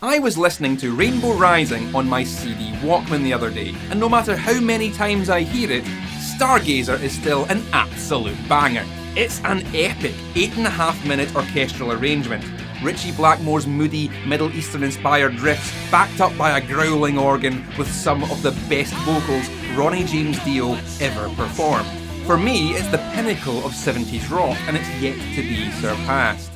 I was listening to Rainbow Rising on my CD Walkman the other day, and no matter how many times I hear it, Stargazer is still an absolute banger. It's an epic 8.5-minute orchestral arrangement. Ritchie Blackmore's moody, Middle Eastern-inspired riffs backed up by a growling organ with some of the best vocals Ronnie James Dio ever performed. For me, it's the pinnacle of 70s rock, and it's yet to be surpassed.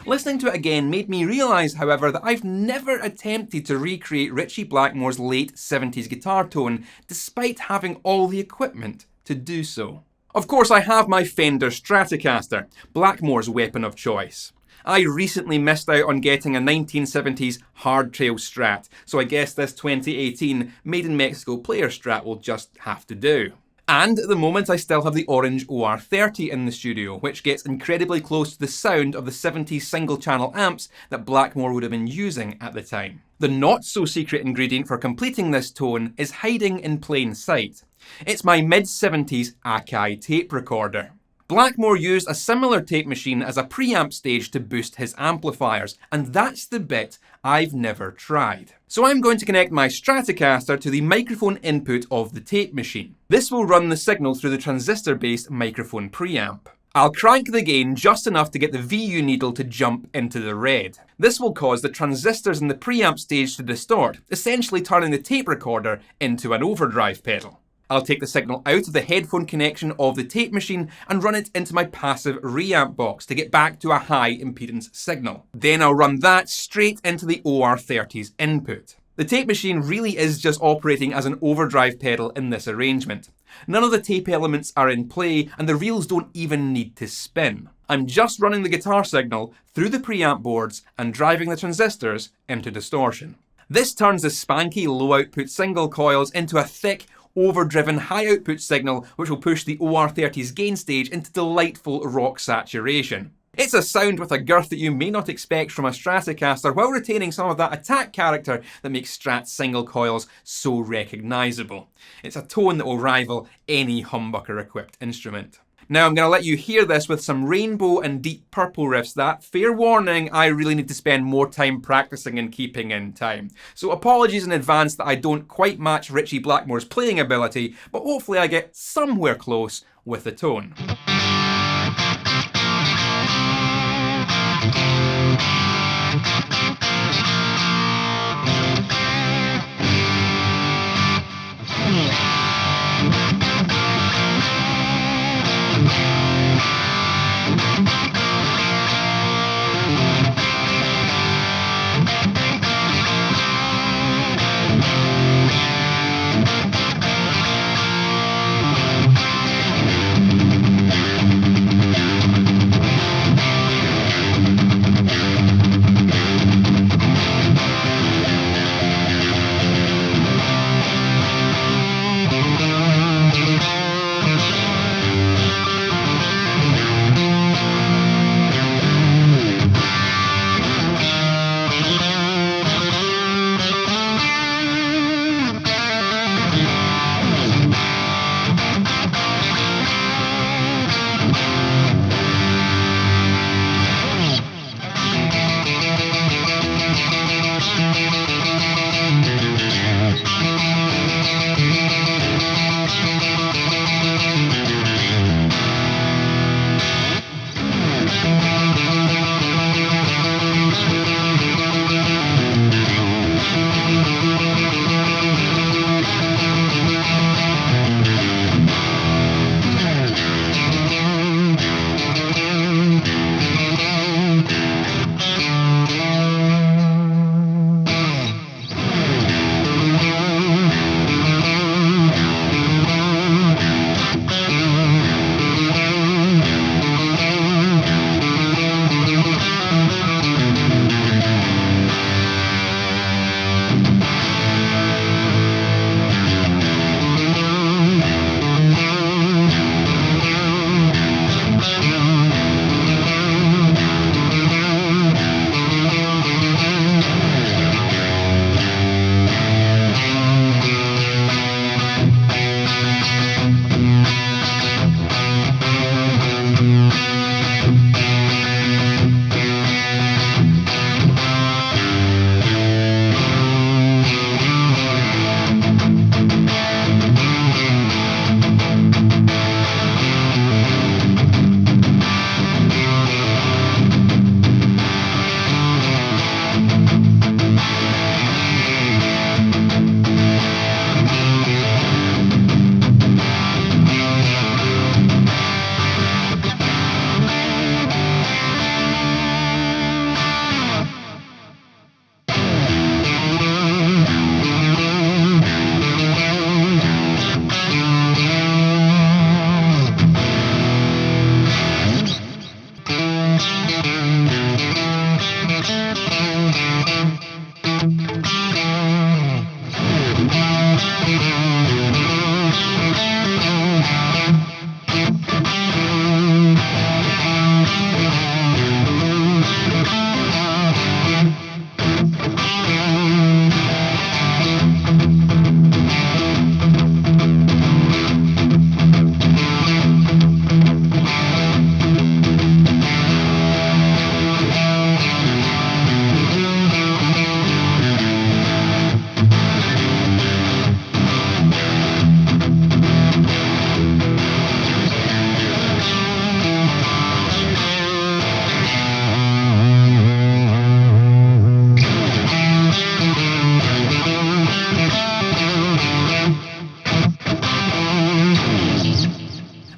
Listening to it again made me realise, however, that I've never attempted to recreate Ritchie Blackmore's late 70s guitar tone, despite having all the equipment to do so. Of course, I have my Fender Stratocaster, Blackmore's weapon of choice. I recently missed out on getting a 1970s hardtail Strat, so I guess this 2018 Made in Mexico player Strat will just have to do. And at the moment I still have the orange OR30 in the studio, which gets incredibly close to the sound of the 70s single-channel amps that Blackmore would have been using at the time. The not-so-secret ingredient for completing this tone is hiding in plain sight. It's my mid-70s Akai tape recorder. Blackmore used a similar tape machine as a preamp stage to boost his amplifiers, and that's the bit I've never tried. So I'm going to connect my Stratocaster to the microphone input of the tape machine. This will run the signal through the transistor-based microphone preamp. I'll crank the gain just enough to get the VU needle to jump into the red. This will cause the transistors in the preamp stage to distort, essentially turning the tape recorder into an overdrive pedal. I'll take the signal out of the headphone connection of the tape machine and run it into my passive reamp box to get back to a high impedance signal. Then I'll run that straight into the OR30's input. The tape machine really is just operating as an overdrive pedal in this arrangement. None of the tape elements are in play and the reels don't even need to spin. I'm just running the guitar signal through the preamp boards and driving the transistors into distortion. This turns the spanky low output single coils into a thick, overdriven high output signal which will push the OR30's gain stage into delightful rock saturation. It's a sound with a girth that you may not expect from a Stratocaster while retaining some of that attack character that makes Strat single coils so recognisable. It's a tone that will rival any humbucker equipped instrument. Now I'm going to let you hear this with some Rainbow and Deep Purple riffs that, fair warning, I really need to spend more time practicing and keeping in time. So apologies in advance that I don't quite match Ritchie Blackmore's playing ability, but hopefully I get somewhere close with the tone.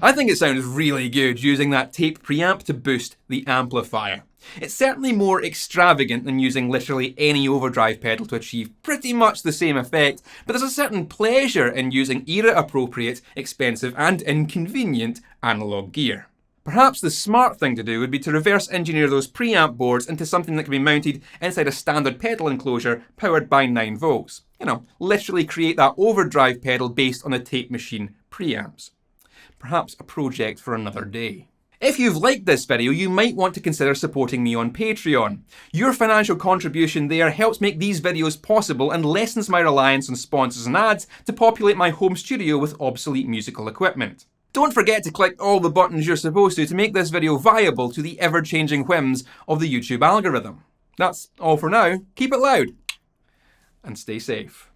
I think it sounds really good using that tape preamp to boost the amplifier. It's certainly more extravagant than using literally any overdrive pedal to achieve pretty much the same effect, but there's a certain pleasure in using era-appropriate, expensive and inconvenient analog gear. Perhaps the smart thing to do would be to reverse engineer those preamp boards into something that can be mounted inside a standard pedal enclosure powered by 9 volts. You know, literally create that overdrive pedal based on the tape machine preamps. Perhaps a project for another day. If you've liked this video, you might want to consider supporting me on Patreon. Your financial contribution there helps make these videos possible and lessens my reliance on sponsors and ads to populate my home studio with obsolete musical equipment. Don't forget to click all the buttons you're supposed to make this video viable to the ever-changing whims of the YouTube algorithm. That's all for now. Keep it loud and stay safe.